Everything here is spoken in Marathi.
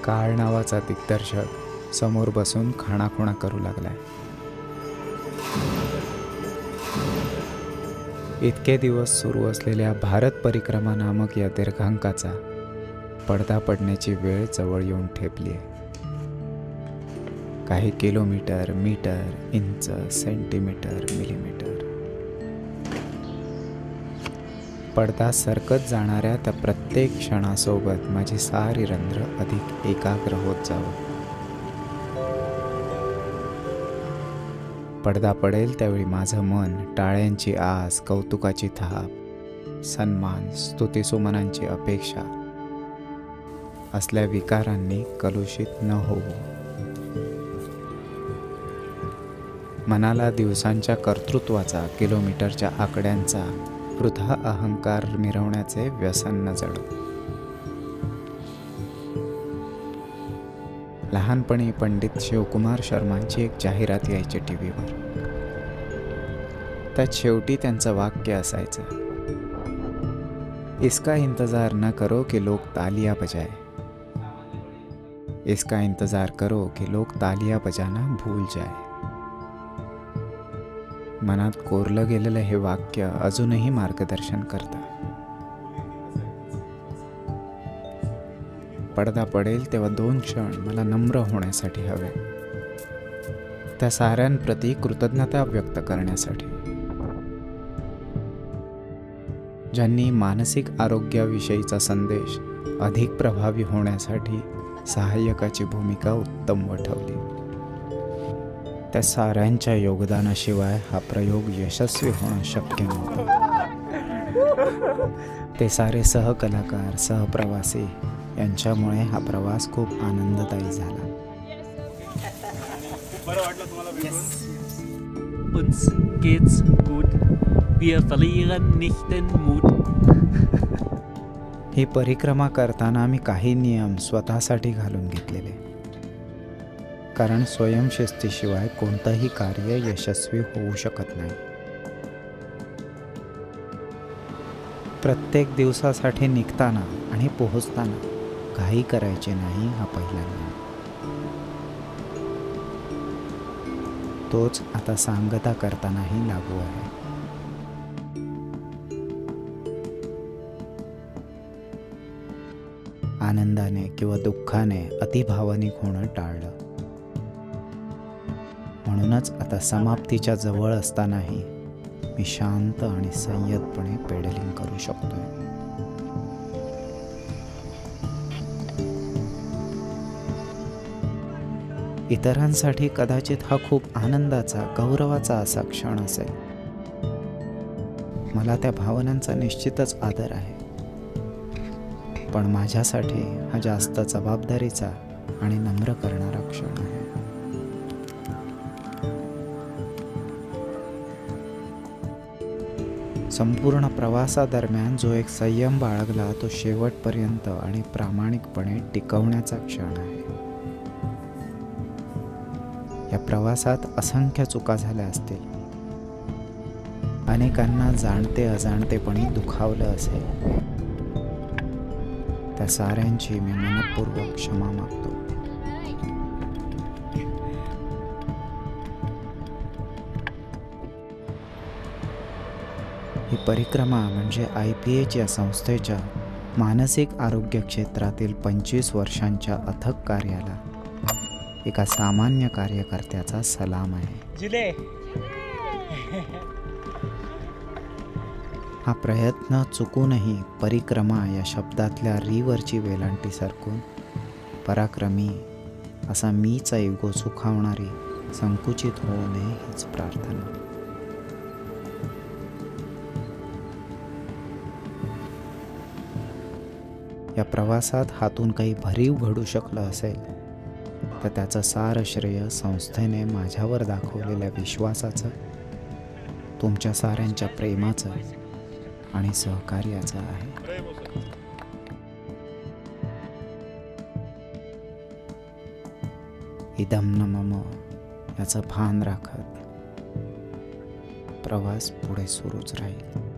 काळ नावाचा दिग्दर्शक समोर बसून खाणाखुणा करू लागलाय. इतके दिवस सुरू असलेल्या भारत परिक्रमा नामक या दीर्घांकाचा पडदा पडण्याची वेळ जवळ येऊन ठेपली आहे. काही kilometre, metre, inch, centimetre, millimetre पडदा सरकत जाणाऱ्या त्या प्रत्येक क्षणासोबत माझी सारी रंध्र अधिक एकाग्र होत जावं. पडदा पडेल त्यावेळी माझं मन टाळ्यांची आस, कौतुकाची थाप, सन्मान, स्तुतिसुमनांची अपेक्षा असल्या विकारांनी कलुषित न होवो. मनाला दिवसांच्या कर्तृत्वाचा, किलोमीटरच्या आकड्यांचा वृथा अहंकार मिरवण्याचे व्यसन न जडो. लहानपणी पंडित शिवकुमार शर्मांची एक जाहिरात यायची टीव्हीवर. त्यात शेवटी त्यांचं वाक्य असायचं, इसका इंतजार न करो कि लोग तालियां बजाए, इसका इंतजार करो कि लोग तालियां बजाना भूल जाए. मनात कोरलं गेलेलं हे वाक्य अजूनही मार्गदर्शन करतं. पडदा पडेल तेव्हा 2 क्षण मला नम्र होण्यासाठी हवे, त्या साऱ्यांप्रती कृतज्ञता व्यक्त करण्यासाठी, ज्यांनी मानसिक आरोग्याविषयीचा संदेश अधिक प्रभावी होण्यासाठी सहाय्यकाची भूमिका उत्तम वठवली. त्या साऱ्यांच्या योगदानाशिवाय हा प्रयोग यशस्वी होणं शक्य नव्हतं. ते सारे सहकलाकार, सहप्रवासी यांच्यामुळे हा प्रवास खूप आनंददायी झाला. Uns geht's gut. Wir verlieren nicht den Mut. ही परिक्रमा करताना आम्ही काही नियम स्वतःसाठी घालून घेतलेले, कारण स्वयंशिस्तीशिवाय कोणतंही कार्य यशस्वी होऊ शकत नाही. प्रत्येक दिवसासाठी निघताना आणि पोहोचताना घाई करायची नाही, हा पहिला नियम. तोच आता सांगता करतानाही लागू आहे. आनंदाने किंवा दुःखाने अतिभावनिक होणं टाळलं. म्हणूनच आता समाप्तीच्या जवळ असतानाही मी शांत आणि संयतपणे पेडलिंग करू शकतोय. इतरांसाठी कदाचित हा खूप आनंदाचा, गौरवाचा असा क्षण असेल. मला त्या भावनांचा निश्चितच आदर आहे, पण माझ्यासाठी हा जास्त जबाबदारीचा आणि नम्र करणारा क्षण आहे. संपूर्ण प्रवासादरम्यान जो एक संयम बाळगला तो शेवटपर्यंत आणि प्रामाणिकपणे टिकवण्याचा क्षण आहे. या प्रवासात असंख्य चुका झाल्या असतील, अनेकांना जाणते अजाणतेपणी दुखावलं असेल. त्या साऱ्यांची मी मनपूर्वक क्षमा मागतो. ही परिक्रमा म्हणजे IPH या संस्थेच्या मानसिक आरोग्य क्षेत्रातील 25 वर्षांच्या अथक कार्याला एका सामान्य कार्यकर्त्याचा सलाम आहे. हा प्रयत्न चुकूनही परिक्रमा या शब्दातल्या रीवरची वेलांटी सरकून पराक्रमी असा मीचा इगो सुखावणारी संकुचित होऊ नये हीच प्रार्थना. या प्रवासात हातून काही भरीव घडू शकलं असेल तर त्याचं सार श्रेय संस्थेने माझ्यावर दाखवलेल्या विश्वासाचं, तुमच्या साऱ्यांच्या प्रेमाचं आणि सहकार्याचं आहे. इदं न मम याचं भान राखत प्रवास पुढे सुरूच राहील.